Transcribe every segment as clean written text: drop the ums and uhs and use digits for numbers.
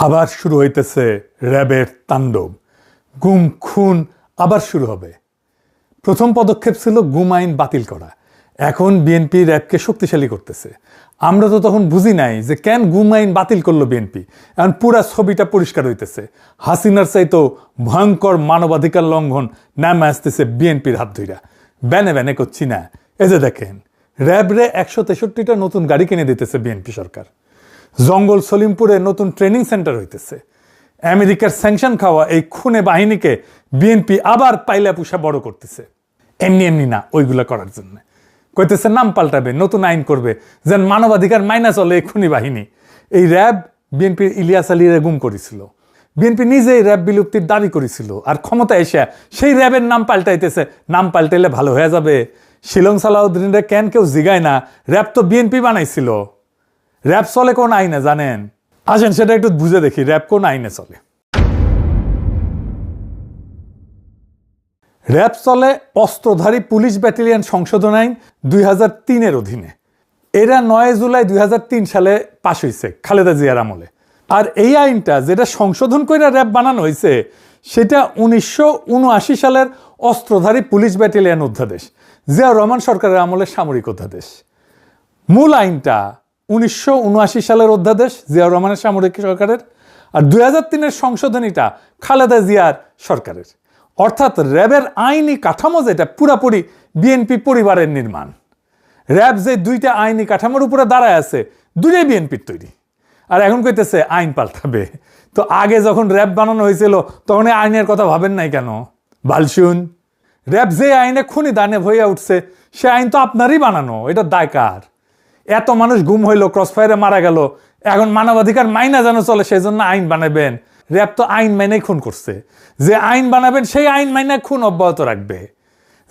আবার শুরু হইতেছে র্যাবের তাণ্ডব। গুম খুন আবার শুরু হবে। প্রথম পদক্ষেপ ছিল গুম আইন বাতিল করা। এখন বিএনপি র্যাবকে শক্তিশালী করতেছে। আমরা তো তখন বুঝি নাই যে কেন গুম আইন বাতিল করলো বিএনপি। এখন পুরা ছবিটা পরিষ্কার হইতেছে। হাসিনার চাইতো ভয়ঙ্কর মানবাধিকার লঙ্ঘন নামে আসতেছে বিএনপির হাত ধইরা। ব্যানে ব্যানে করছি না, এই যে দেখেন র্যাবরে 163টা নতুন গাড়ি কিনে দিতেছে বিএনপি সরকার। জঙ্গল সলিমপুরে নতুন ট্রেনিং সেন্টার হইতেছে। আমেরিকার স্যাংশন খাওয়া এই খুনে বাহিনীকে বিএনপি আবার পাইলা পুষা বড় করতেছে। এমনি এমনি না, ওইগুলা করার জন্য কইতেছে নাম পাল্টাবে, নতুন আইন করবে, যেন মানবাধিকার মাইনা চলে এই খুনি বাহিনী। এই র্যাব বিএনপির ইলিয়াস আলীরে গুম করেছিল। বিএনপি নিজেই র্যাব বিলুপ্তির দাবি করেছিল, আর ক্ষমতা এসে সেই র্যাবের নাম পাল্টাইতেছে। নাম পাল্টাইলে ভালো হয়ে যাবে? শিলং সালাউদ্দিনরে কেন কেউ জিগায় না? র্যাব তো বিএনপি বানাইছিল। র্যাব চলে কোন আইনে জানেন? আসেন সেটা একটু বুঝে দেখি র্যাব কোন আইনে চলে। র্যাব চলে অস্ত্রধারী পুলিশ ব্যাটালিয়ন সংশোধন আইন 2003-এর অধীনে। এরা 9 জুলাই 2003 সালে পাশ হয়েছে খালেদা জিয়ার আমলে। আর এই আইনটা যেটা সংশোধন করে র্যাব বানানো হয়েছে সেটা 1979 সালের অস্ত্রধারী পুলিশ ব্যাটালিয়ন অধ্যাদেশ, জিয়াউর রহমান সরকারের আমলে সামরিক অধ্যাদেশ। মূল আইনটা 1979 সালের অধ্যাদেশ, জিয়াউর রহমানের সামরিক সরকারের। আর 2003-এর সংশোধনীটা খালেদা জিয়ার সরকারের। অর্থাৎ র্যাবের আইনি কাঠামো যেটা পুরাপুরি বিএনপি পরিবারের নির্মাণ। র্যাব যে দুইটা আইনি কাঠামোর উপরে দাঁড়ায় আছে, দুইটাই বিএনপির তৈরি। আর এখন কইতেছে আইন পাল্টাবে। তো আগে যখন র্যাব বানানো হয়েছিল তখন এই আইনের কথা ভাবেন নাই কেন? বালশুন, র্যাব যে আইনে খুনি দানে হইয়া উঠছে সে আইন তো আপনারই বানানো, এটা দায় কার? এত মানুষ গুম হইলো, ক্রসফায়ারে মারা গেল, এখন মানবাধিকার মাইনা যেন চলে সেই জন্য আইন বানাবেন? র্যাব তো আইন মাইনাই খুন করছে। যে আইন বানাবেন সেই আইন মাইনা খুন অব্যাহত রাখবে।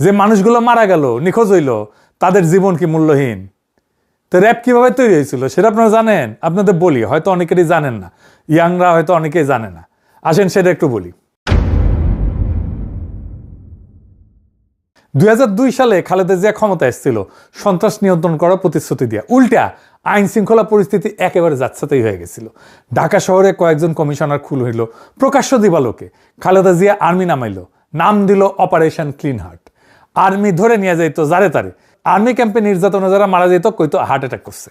যে মানুষগুলো মারা গেল, নিখোঁজ হইল, তাদের জীবন কি মূল্যহীন? তো র্যাব কিভাবে তৈরি হয়েছিল সেটা আপনারা জানেন? আপনাদের বলি, হয়তো অনেকেরই জানেন না, ইয়াংরা হয়তো অনেকেই জানে না। আসেন সেটা একটু বলি। 2002 সালে খালেদা জিয়া ক্ষমতা এসেছিল সন্ত্রাস নিয়ন্ত্রণ করার প্রতিশ্রুতি দিয়া। উল্টা আইন শৃঙ্খলা পরিস্থিতি একেবারে যাচ্ছাতেই হয়ে গেছিল। ঢাকা শহরে কয়েকজন কমিশনার খুন হইল প্রকাশ্য দিবালোকে। খালেদা জিয়া আর্মি নামাইল, নাম দিল অপারেশন ক্লিন হার্ট। আর্মি ধরে নিয়ে যাইতো যারে তারে। আর্মি ক্যাম্পে নির্যাতনে যারা মারা যেত কইতো হার্ট অ্যাটাক করছে।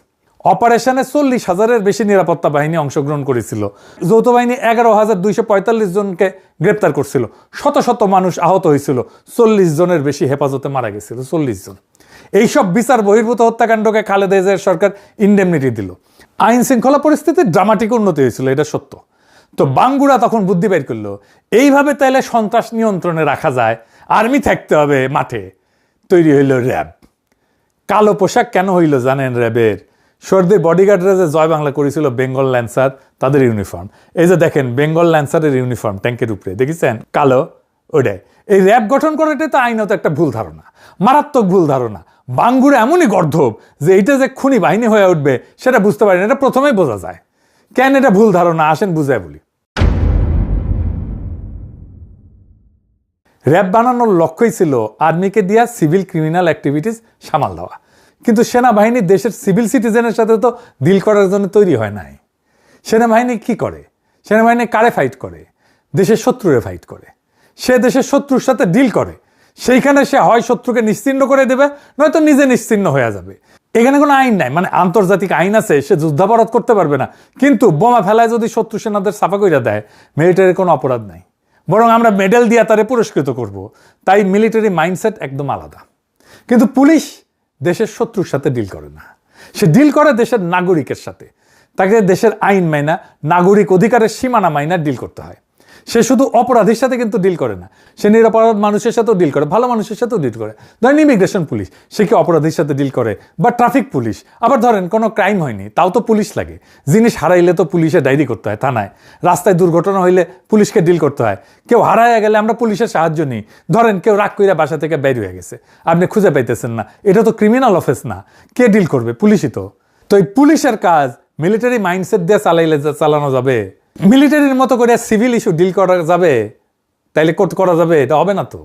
অপারেশনে 40,000-এর বেশি নিরাপত্তা বাহিনী অংশগ্রহণ করেছিল। যৌথ বাহিনী 11,245 জনকে গ্রেপ্তার করছিল। শত শত মানুষ আহত হয়েছিল। 40 জনের বেশি হেফাজতে মারা গেছিল। 40 জন। এইসব বিচার বহির্ভূত হত্যাকাণ্ডকে খালেদা জিয়ার সরকার ইন্ডেমনিটি দিল। আইন শৃঙ্খলা পরিস্থিতির ড্রামাটিক উন্নতি হয়েছিল, এটা সত্য। তো বাঙ্গুরা তখন বুদ্ধি বের করলো, এইভাবে তাইলে সন্ত্রাস নিয়ন্ত্রণে রাখা যায়, আর্মি থাকতে হবে মাঠে। তৈরি হইল র্যাব। কালো পোশাক কেন হইল জানেন র্যাবের? সর্দির বডিগার্ডরা যে জয় বাংলা করেছিল বেঙ্গল ল্যান্সার, তাদের ইউনিফর্ম। এই যে দেখেন বেঙ্গল ল্যান্সারের ইউনিফর্ম ট্যাঙ্কের উপরে দেখেছেন কালো, ওটাই। এই র্যাব গঠন করাটাই তো আইনত একটা ভুল ধারণা, মারাত্মক ভুল ধারণা। বাঙ্গুরা এমনই গর্ধব যে এটা যে খুনি বাহিনী হয়ে উঠবে সেটা বুঝতে পারেন। এটা প্রথমেই বোঝা যায় কেন এটা ভুল ধারণা। আসেন বুঝায় বলি। র্যাব বানানোর লক্ষ্যই ছিল আর্মিকে দিয়া সিভিল ক্রিমিনাল অ্যাক্টিভিটিস সামাল দেওয়া। কিন্তু সেনাবাহিনী দেশের সিভিল সিটিজেনের সাথে তো ডিল করার জন্য তৈরি হয় নাই। সেনাবাহিনী কি করে? সেনাবাহিনী কারে ফাইট করে? দেশের শত্রুরে ফাইট করে। সে দেশের শত্রুর সাথে ডিল করে। সেইখানে সে হয় শত্রুকে নিশ্চিহ্ন করে দেবে, নয়তো নিজে নিশ্চিহ্ন হয়ে যাবে। এখানে কোনো আইন নাই, মানে আন্তর্জাতিক আইন আছে, সে যুদ্ধাপরাধ করতে পারবে না। কিন্তু বোমা ফেলায় যদি শত্রু সেনাদের সাফা কইরা দেয়, মিলিটারির কোনো অপরাধ নাই, বরং আমরা মেডেল দিয়ে তারে পুরস্কৃত করব। তাই মিলিটারি মাইন্ডসেট একদম আলাদা। কিন্তু পুলিশ দেশের শত্রুর সাথে ডিল করে না, সে ডিল করে দেশের নাগরিকের সাথে। তাকে দেশের আইন মাইনা, নাগরিক অধিকারের সীমানা মাইনা ডিল করতে হয়। সে শুধু অপরাধীর সাথে কিন্তু ডিল করে না, সে নিরপরাধ মানুষের সাথেও ডিল করে, ভালো মানুষের সাথেও ডিল করে। ধরেন ইমিগ্রেশন পুলিশ, সে কি অপরাধীর সাথে ডিল করে? বা ট্রাফিক পুলিশ। আবার ধরেন কোনো ক্রাইম হয়নি, তাও তো পুলিশ লাগে। জিনিস হারাইলে তো পুলিশে ডায়েরি করতে হয় থানায়। রাস্তায় দুর্ঘটনা হইলে পুলিশকে ডিল করতে হয়। কেউ হারাইয়া গেলে আমরা পুলিশের সাহায্য নিই। ধরেন কেউ রাগ কইরা বাসা থেকে বের হয়ে গেছে, আপনি খুঁজে পাইতেছেন না, এটা তো ক্রিমিনাল অফেন্স না, কে ডিল করবে? পুলিশই তো। তো এই পুলিশের কাজ মিলিটারি মাইন্ডসেট দিয়ে চালানো যাবে? মিলিটারির মতো করে সিভিল ইস্যু ডিল করা যাবে? তাইলে করা যাবে? এটা হবে না তো।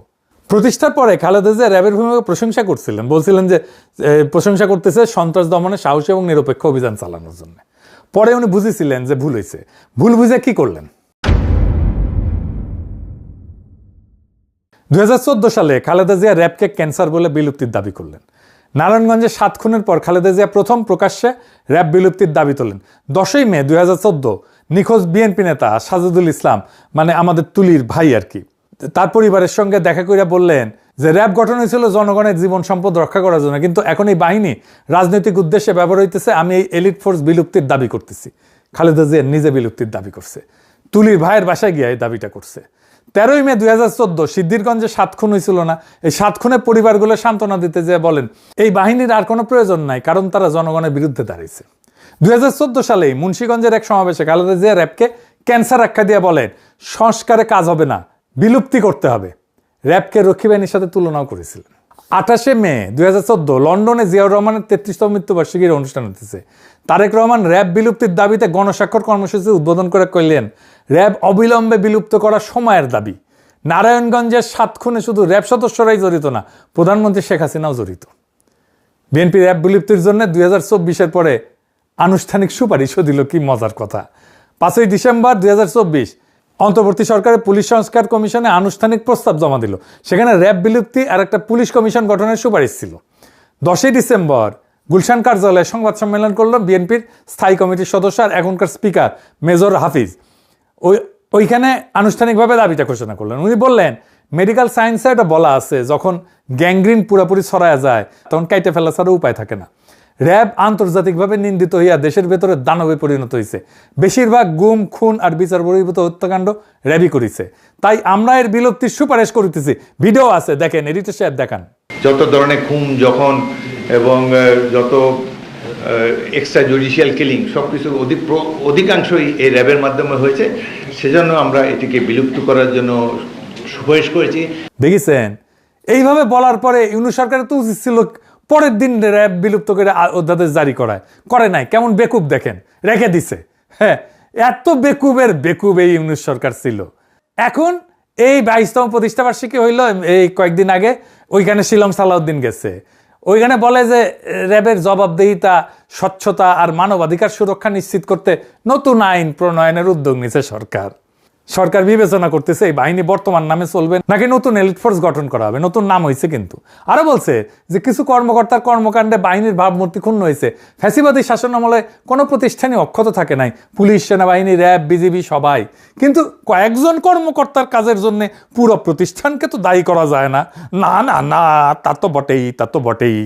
প্রতিষ্ঠার পরে খালেদা জিয়া র্যাবের ভূমিকা প্রশংসা করছিলেন, বলছিলেন যে প্রশংসা করতেছে সন্ত্রাস দমনে সাহসী এবং নিরপেক্ষ অভিযান চালানোর জন্য। পরে উনি বুঝেছিলেন যে ভুল হয়েছে। ভুল বুঝে কি করলেন? 2014 সালে খালেদা জিয়া র্যাবকে ক্যান্সার বলে বিলুপ্তির দাবি করলেন। নারায়ণগঞ্জে 7 খুনের পর খালেদা জিয়া প্রথম প্রকাশ্যে র্যাব বিলুপ্তির দাবি তোলেন। 10 মে 2014 নিখোঁজ বিএনপি নেতা সাজেদুল ইসলাম, মানে আমাদের তুলির ভাই আর কি, তার পরিবারের সঙ্গে দেখা করে বললেন যে র্যাব গঠন হয়েছিল জনগণের জীবন সম্পদ রক্ষা করার জন্য, কিন্তু এখন এই বাহিনী রাজনৈতিক উদ্দেশ্যে ব্যবহার হইতেছে। আমি এই এলিট ফোর্স বিলুপ্তির দাবি করতেছি। খালেদা জিয়া নিজে বিলুপ্তির দাবি করছে, তুলির ভাইয়ের বাসায় গিয়ে এই দাবিটা করছে। 13 মে 2014 সিদ্ধিরগঞ্জে 7 খুন হয়েছিল না, এই 7 খুনের পরিবারগুলো সান্ত্বনা দিতে যেয়ে বলেন এই বাহিনীর আর কোনো প্রয়োজন নাই, কারণ তারা জনগণের বিরুদ্ধে দাঁড়িয়েছে। 2014 সালেই মুন্সিগঞ্জের এক সমাবেশে খালেদা জিয়া র্যাবকে ক্যান্সার আখ্যা দিয়ে বলেন সংস্কারে কাজ হবে না, বিলুপ্তি করতে হবে। র্যাবকে রক্ষী বাহিনীর সাথে তুলনাও করেছিলেন। 28 মে 2014 লন্ডনে জিয়াউর রহমানের 33তম মৃত্যুবার্ষিকীর অনুষ্ঠান হতেছে। তারেক রহমান র্যাব বিলুপ্তির দাবিতে গণস্বাক্ষর কর্মসূচি উদ্বোধন করে কইলেন র্যাব অবিলম্বে বিলুপ্ত করা সময়ের দাবি। নারায়ণগঞ্জের 7 খুনে শুধু র্যাব সদস্যরাই জড়িত না, প্রধানমন্ত্রী শেখ হাসিনাও জড়িত। বিএনপি র্যাব বিলুপ্তির জন্য 2024 পরে আনুষ্ঠানিক সুপারিশও দিল। কি মজার কথা! 5 ডিসেম্বর 2024 অন্তর্বর্তী সরকারের পুলিশ সংস্কার কমিশনে আনুষ্ঠানিক প্রস্তাব জমা দিল। সেখানে র্যাব বিলুপ্তি আর একটা পুলিশ কমিশন গঠনের সুপারিশ ছিল। 10 ডিসেম্বর গুলশান কার্যালয়ে সংবাদ সম্মেলন করল বিএনপির স্থায়ী কমিটির সদস্য আর এখনকার স্পিকার মেজর হাফিজ। ওইখানে আনুষ্ঠানিকভাবে দাবিটা ঘোষণা করলেন। উনি বললেন মেডিকেল সায়েন্সে এটা বলা আছে যখন গ্যাংগ্রিন পুরোপুরি ছড়ায় যায় তখন কাইটে ফেলা ছাড়া উপায় থাকে না। র্যাব আন্তর্জাতিকভাবে নিন্দিত হইয়া দেশের ভেতরে দানবে পরিণত হয়েছে। বেশিরভাগ গুম, খুন আর বিচার বহির্ভূত হত্যাকাণ্ড র্যাবই করেছে। তাই আমরা এর বিলুপ্তির সুপারিশ করিতেছি। ভিডিও আছে, দেখেন, এডিটর সাহেব দেখান। যত ধরনের খুন যখন এবং যত এক্সট্রা জুডিশিয়াল কিলিং সব কিছু অধিকাংশই এই র্যাবের মাধ্যমে হয়েছে। সেজন্য আমরা এটিকে বিলুপ্ত করার জন্য সুপারিশ করেছি। দেখেছেন, এইভাবে বলার পরে ইউনূস সরকারের তো উচিত ছিল পরের দিন র্যাব বিলুপ্ত করে অধ্যাদেশ জারি করে নাই। কেমন বেকুব দেখেন, রেখে দিছে। হ্যাঁ, এত বেকুবের বেকুব এই ইউনূস সরকার ছিল। এখন এই 22তম প্রতিষ্ঠাবার্ষিকী হইল এই কয়েকদিন আগে, ওইখানে শিলং সালাউদ্দিন গেছে। ওইখানে বলে যে র্যাবের জবাবদিহিতা, স্বচ্ছতা আর মানবাধিকার সুরক্ষা নিশ্চিত করতে নতুন আইন প্রণয়নের উদ্যোগ নিছে সরকার। সরকার বিবেচনা করতেছে এই বাহিনী বর্তমান নামে চলবে নাকি নতুন এলিট ফোর্স গঠন করা হবে। নতুন নাম হয়েছে কিন্তু। আরো বলছে যে কিছু কর্মকর্তার কর্মকাণ্ডে বাহিনীর ভাবমূর্তি ক্ষুণ্ণ হয়েছে। ফ্যাসিবাদী শাসন আমলে কোনো প্রতিষ্ঠানই অক্ষত থাকে নাই, পুলিশ, সেনাবাহিনী, র্যাব, বিজিবি সবাই। কিন্তু কয়েকজন কর্মকর্তার কাজের জন্য পুরো প্রতিষ্ঠানকে তো দায়ী করা যায় না। না না না, তা তো বটেই।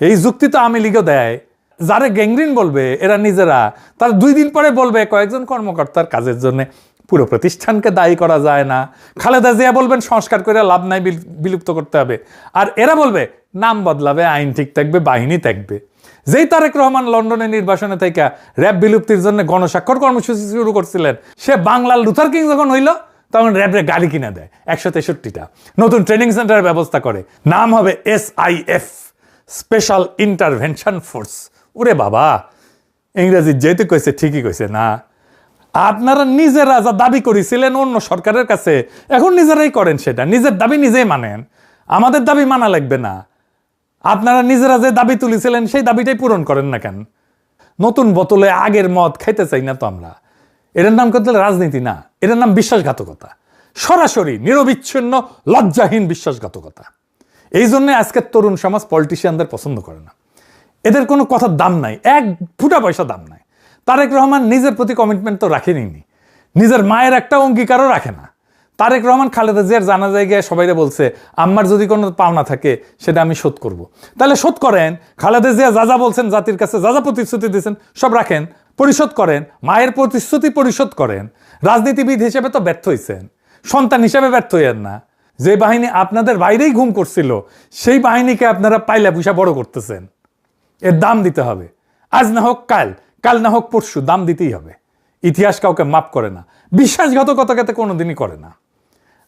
এই যুক্তি তো আওয়ামী লীগও দেয়। যারা গ্যাংগ্রিন বলবে এরা নিজেরা, তার 2 দিন পরে বলবে কয়েকজন কর্মকর্তার কাজের জন্য পুরো প্রতিষ্ঠানকে দায়ী করা যায় না। খালেদা জিয়া বলবেন সংস্কার করে লাভ নাই, বিলুপ্ত করতে হবে। আর এরা বলবে নাম বদলাবে, আইন ঠিক থাকবে, বাহিনী থাকবে। যেই তারেক রহমান লন্ডনের নির্বাসনে থেকে র্যাব বিলুপ্তির জন্য গণস্বাক্ষর কর্মসূচি শুরু করছিলেন, সে বাংলার লুথার কিং যখন হইল তখন র্যাবরে গাড়ি কিনে দেয় 163টা, নতুন ট্রেনিং সেন্টারের ব্যবস্থা করে। নাম হবে SIF, স্পেশাল ইন্টারভেনশন ফোর্স। ওরে বাবা, ইংরেজি যেহেতু কইছে ঠিকই কইছে না। আপনারা নিজেরা যা দাবি করেছিলেন অন্য সরকারের কাছে, এখন নিজেরাই করেন সেটা। নিজের দাবি নিজেই মানেন, আমাদের দাবি মানা লাগবে না। আপনারা নিজেরা যে দাবি তুলেছিলেন সেই দাবিটাই পূরণ করেন না কেন? নতুন বোতলে আগের মদ খাইতে চাই না তো আমরা। এটার নাম করতে রাজনীতি না, এটার নাম বিশ্বাসঘাতকতা। সরাসরি নিরবিচ্ছিন্ন লজ্জাহীন বিশ্বাসঘাতকতা। এই জন্য আজকের তরুণ সমাজ পলিটিশিয়ানদের পছন্দ করে না। এদের কোনো কথার দাম নাই, 1 ফুটা পয়সা দাম নাই। তারেক রহমান নিজের প্রতি কমিটমেন্ট তো রাখেনি, নিজের মায়ের একটা অঙ্গীকারও রাখে না। তারেক রহমান খালেদা জিয়ার জানা জায়গায় সবাইরে বলছে আম্মার যদি কোনো পাওনা থাকে সেটা আমি শোধ করব। তাহলে শোধ করেন। খালেদা জিয়া যা যা বলছেন, জাতির কাছে যা যা প্রতিশ্রুতি দিয়েছেন সব রাখেন, পরিশোধ করেন। মায়ের প্রতিশ্রুতি পরিশোধ করেন। রাজনীতিবিদ হিসেবে তো ব্যর্থ হয়েছেন, সন্তান হিসেবে ব্যর্থ হইয়েন না। যে বাহিনী আপনাদের বাইরেই ঘুম করছিল সেই বাহিনীকে আপনারা পাইলা পুষা বড় করতেছেন। এর দাম দিতে হবে। আজ না হোক কাল, কাল না হোক পরশু, দাম দিতেই হবে। ইতিহাস কাউকে মাপ করে না, বিশ্বাসঘাতকতাকে কোনোদিনই করে না।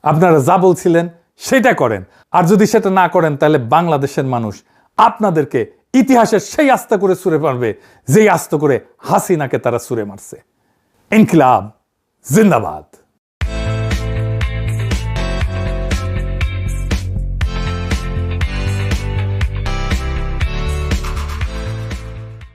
আপনারা যা বলছিলেন সেটা করেন, আর যদি সেটা না করেন তাহলে বাংলাদেশের মানুষ আপনাদেরকে ইতিহাসের সেই আস্ত করে ছুঁড়ে মারবে যেই আস্ত করে হাসিনাকে তারা ছুঁড়ে মারছে। ইনকিলাব জিন্দাবাদ।